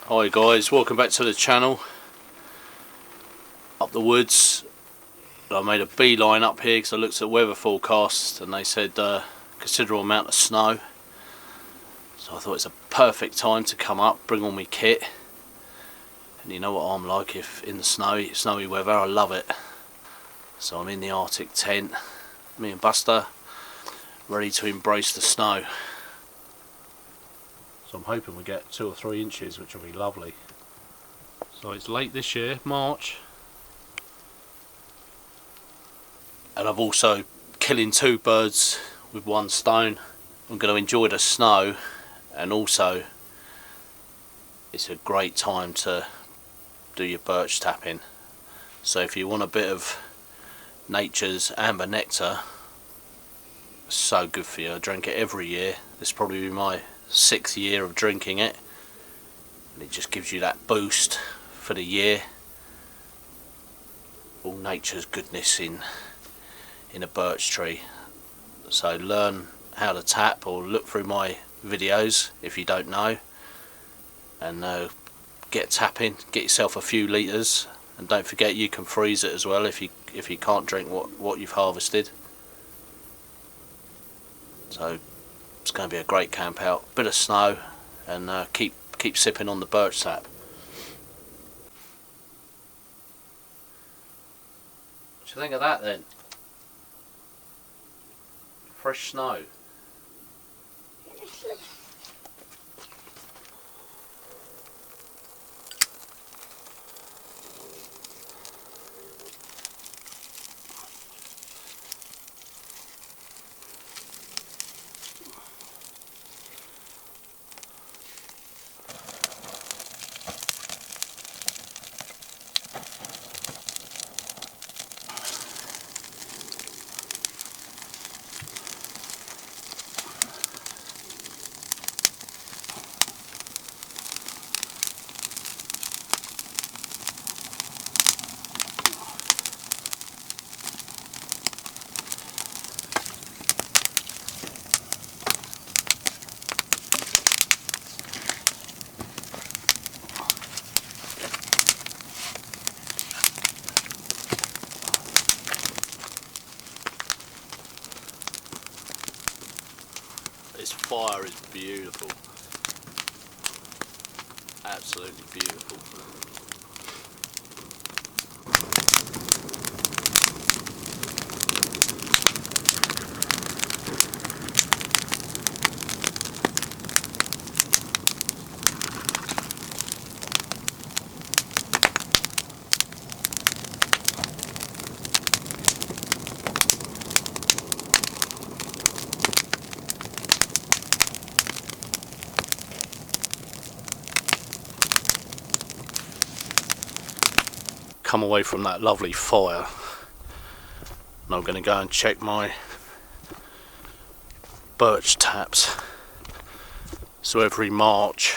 Hi guys, welcome back to the channel. Up the woods. I made a beeline up here because I looked at weather forecast and they said considerable amount of snow. So I thought it's a perfect time to come up, bring all my kit. And you know what I'm like, if in the snowy weather, I love it. So I'm in the Arctic tent, me and Buster, ready to embrace the snow. So I'm hoping we get 2 or 3 inches, which will be lovely. So it's late this year, March. And I've also killing 2 birds with 1 stone. I'm going to enjoy the snow, and also it's a great time to do your birch tapping. So if you want a bit of nature's amber nectar, it's so good for you. I drink it every year. This will probably be my 6th year of drinking it, and it just gives you that boost for the year. All nature's goodness in a birch tree. So learn how to tap, or look through my videos if you don't know, and get tapping, get yourself a few litres, and don't forget you can freeze it as well if you can't drink what you've harvested. So it's going to be a great camp out, bit of snow, and keep sipping on the birch sap. What do you think of that then? Fresh snow. This fire is beautiful, absolutely beautiful. Come away from that lovely fire, and I'm going to go and check my birch taps. So every March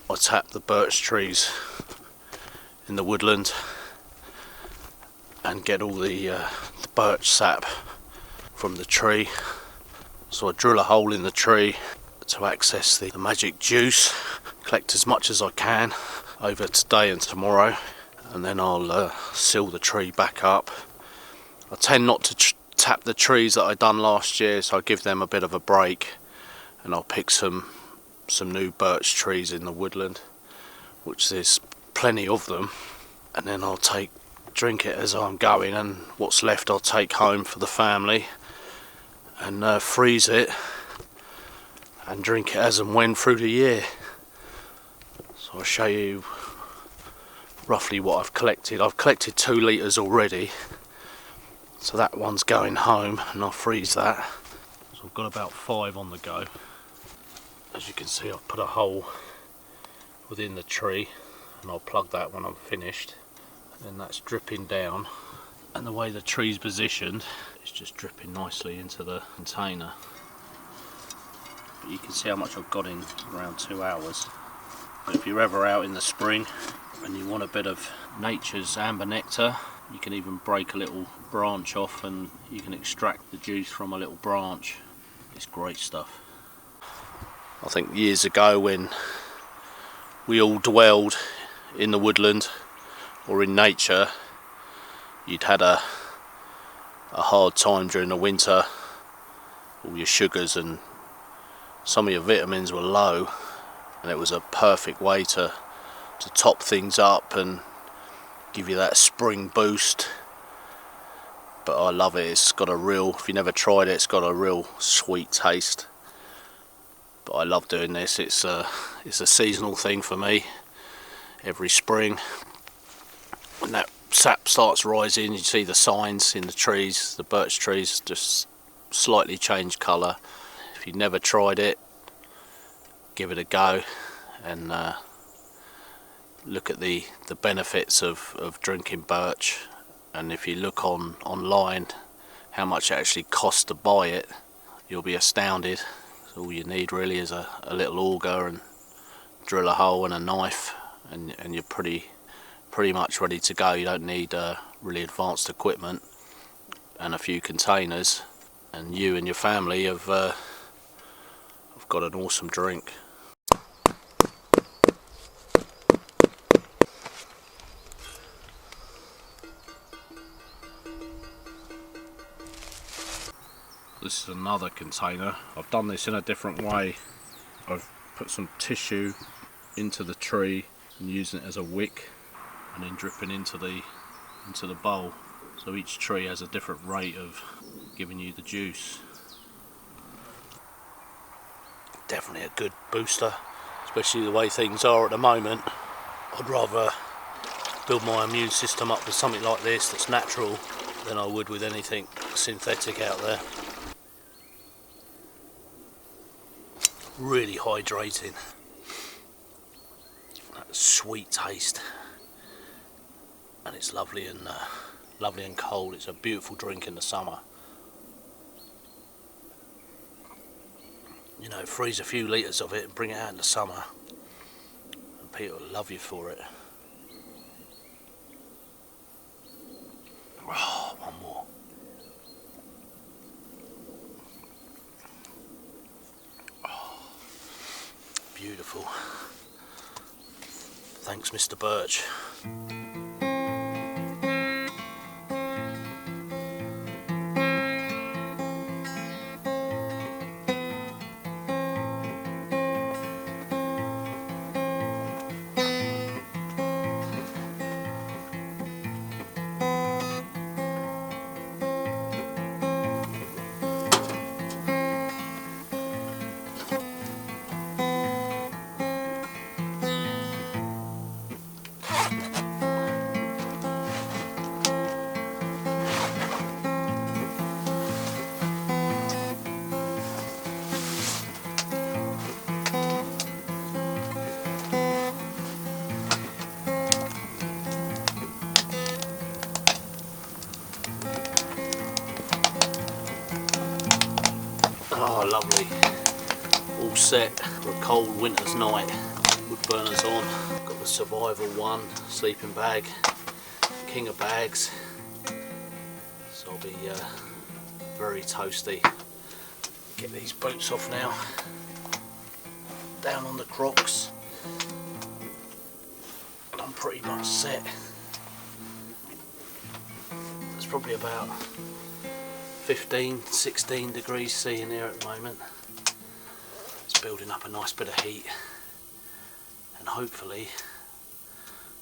I tap the birch trees in the woodland and get all the birch sap from the tree. So I drill a hole in the tree to access the magic juice, collect as much as I can over today and tomorrow, and then I'll seal the tree back up. I tend not to tap the trees that I done last year, so I give them a bit of a break, and I'll pick some new birch trees in the woodland, which there's plenty of them, and then I'll drink it as I'm going, and what's left I'll take home for the family and freeze it and drink it as and when through the year. So I'll show you roughly what I've collected. I've collected 2 litres already, so that one's going home, and I'll freeze that. So I've got about 5 on the go. As you can see, I've put a hole within the tree, and I'll plug that when I'm finished. And that's dripping down, and the way the tree's positioned, it's just dripping nicely into the container. But you can see how much I've got in around 2 hours. If you're ever out in the spring and you want a bit of nature's amber nectar, you can even break a little branch off and you can extract the juice from a little branch. It's great stuff. I think years ago when we all dwelled in the woodland or in nature, you'd had a hard time during the winter. All your sugars and some of your vitamins were low, and it was a perfect way to top things up and give you that spring boost. But I love it. It's got a real, if you never tried it, it's got a real sweet taste. But I love doing this. It's a seasonal thing for me. Every spring, when that sap starts rising, you see the signs in the trees, the birch trees just slightly change colour. If you've never tried it, give it a go and look at the benefits of drinking birch. And if you look online how much it actually costs to buy it, you'll be astounded. All you need really is a little auger and drill a hole and a knife, and you're pretty much ready to go. You don't need really advanced equipment and a few containers, and you and your family have got an awesome drink. This is another container. I've done this in a different way. I've put some tissue into the tree and using it as a wick, and then dripping into the bowl. So each tree has a different rate of giving you the juice. Definitely a good booster, especially the way things are at the moment. I'd rather build my immune system up with something like this that's natural than I would with anything synthetic out there. Really hydrating. That sweet taste, and it's lovely and cold. It's a beautiful drink in the summer. You know, freeze a few litres of it and bring it out in the summer, and people will love you for it. Oh, one more. Beautiful. Thanks, Mr. Birch. Oh, lovely. All set for a cold winter's night. Wood burners on. Got the Survival 1 sleeping bag, king of bags. So I'll be very toasty. Get these boots off now. Down on the Crocs. I'm pretty much set. It's probably about 15-16 degrees C in here at the moment. It's building up a nice bit of heat, and hopefully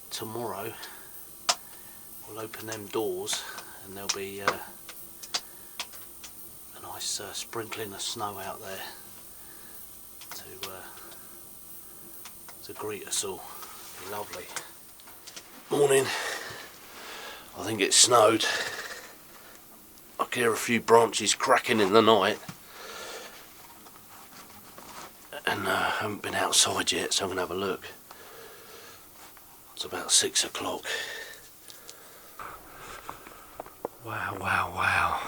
tomorrow we'll open them doors and there'll be a nice sprinkling of snow out there to greet us all. Lovely. Morning. I think it snowed. I can hear a few branches cracking in the night, and I haven't been outside yet, so I'm going to have a look. It's about 6 o'clock. Wow, wow, wow.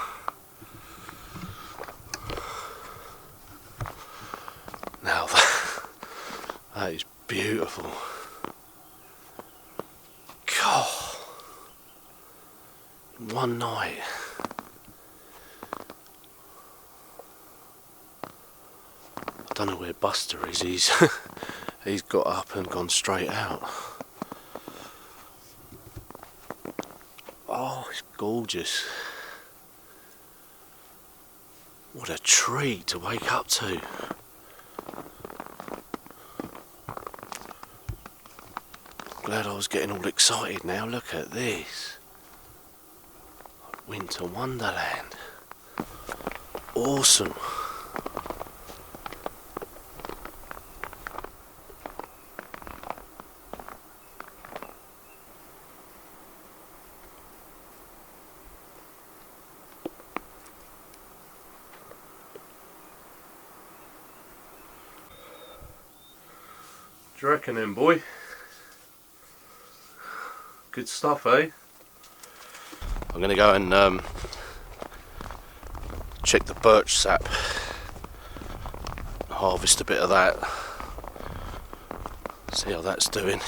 Now that is beautiful. God, one night. I don't know where Buster is. He's got up and gone straight out. Oh, it's gorgeous. What a treat to wake up to. Glad I was getting all excited now. Look at this. Winter Wonderland. Awesome. What do you reckon then, boy? Good stuff, eh? I'm going to go and check the birch sap, harvest a bit of that, see how that's doing.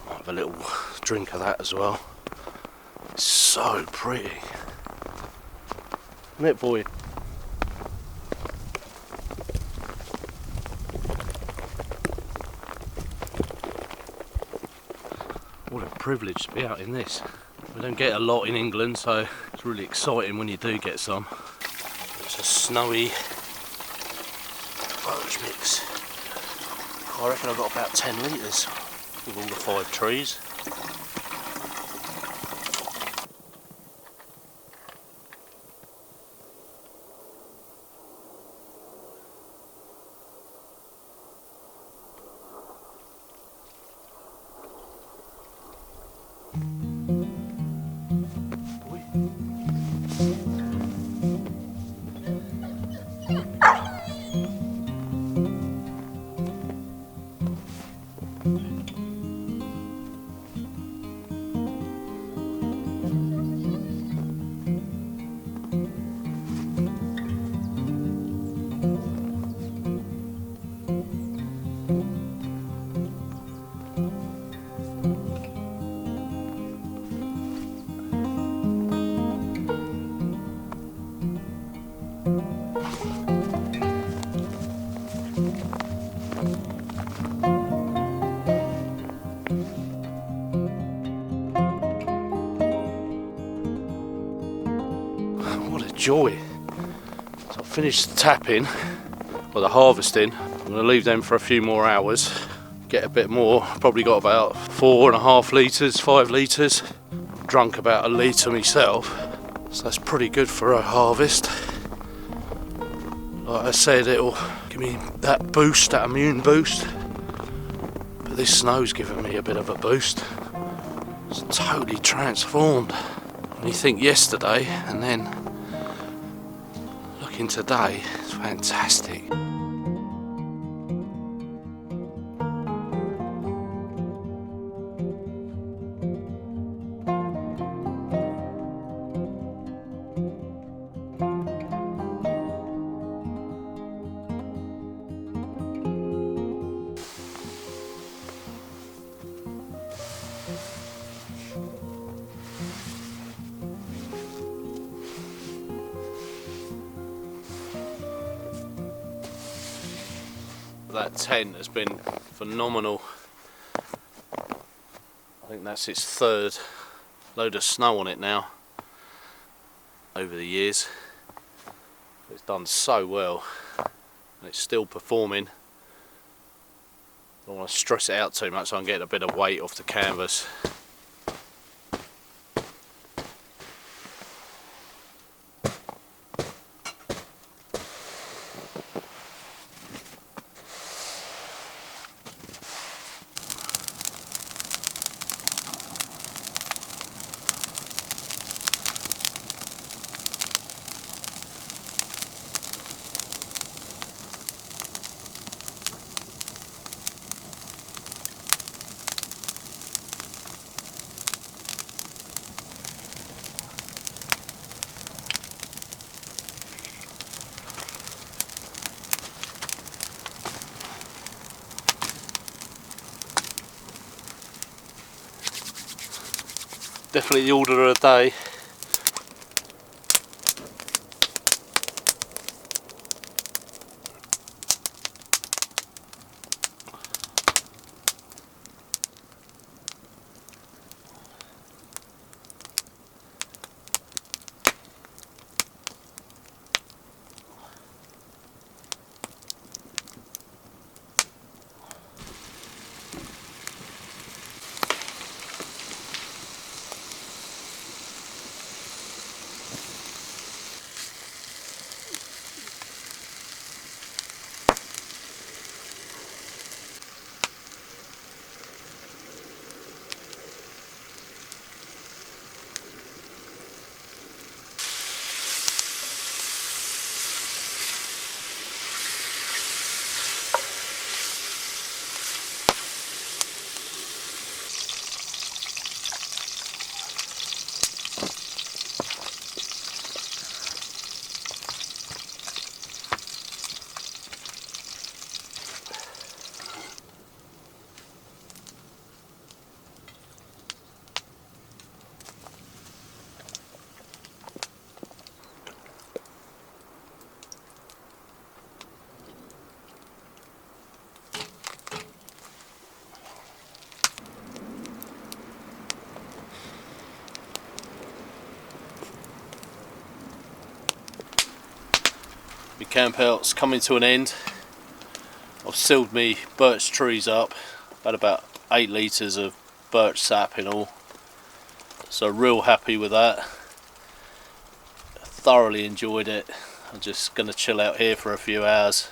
Might have a little drink of that as well. It's so pretty, isn't it, boy? What a privilege to be out in this. We don't get a lot in England, so it's really exciting when you do get some. It's a snowy birch mix. I reckon I've got about 10 litres with all the 5 trees. What a joy. So I've finished the tapping, or the harvesting. I'm going to leave them for a few more hours, get a bit more. Probably got about 4.5 litres, 5 litres. Drunk about 1 litre myself, so that's pretty good for a harvest. Like I said, it'll give me that boost, that immune boost. But this snow's given me a bit of a boost. It's totally transformed. When you think yesterday and then looking today, it's fantastic. That tent has been phenomenal. I think that's its 3rd load of snow on it now over the years. It's done so well and it's still performing. I don't want to stress it out too much so I'm getting a bit of weight off the canvas. Definitely the order of the day. camp out's coming to an end. I've sealed me birch trees up, had about 8 litres of birch sap in all, so real happy with that. Thoroughly enjoyed it. I'm just going to chill out here for a few hours,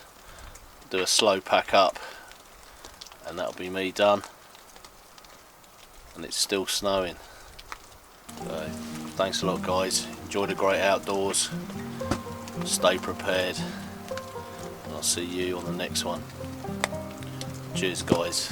do a slow pack up, and that'll be me done. And it's still snowing. So, thanks a lot guys, enjoy the great outdoors, stay prepared, and I'll see you on the next one. Cheers guys.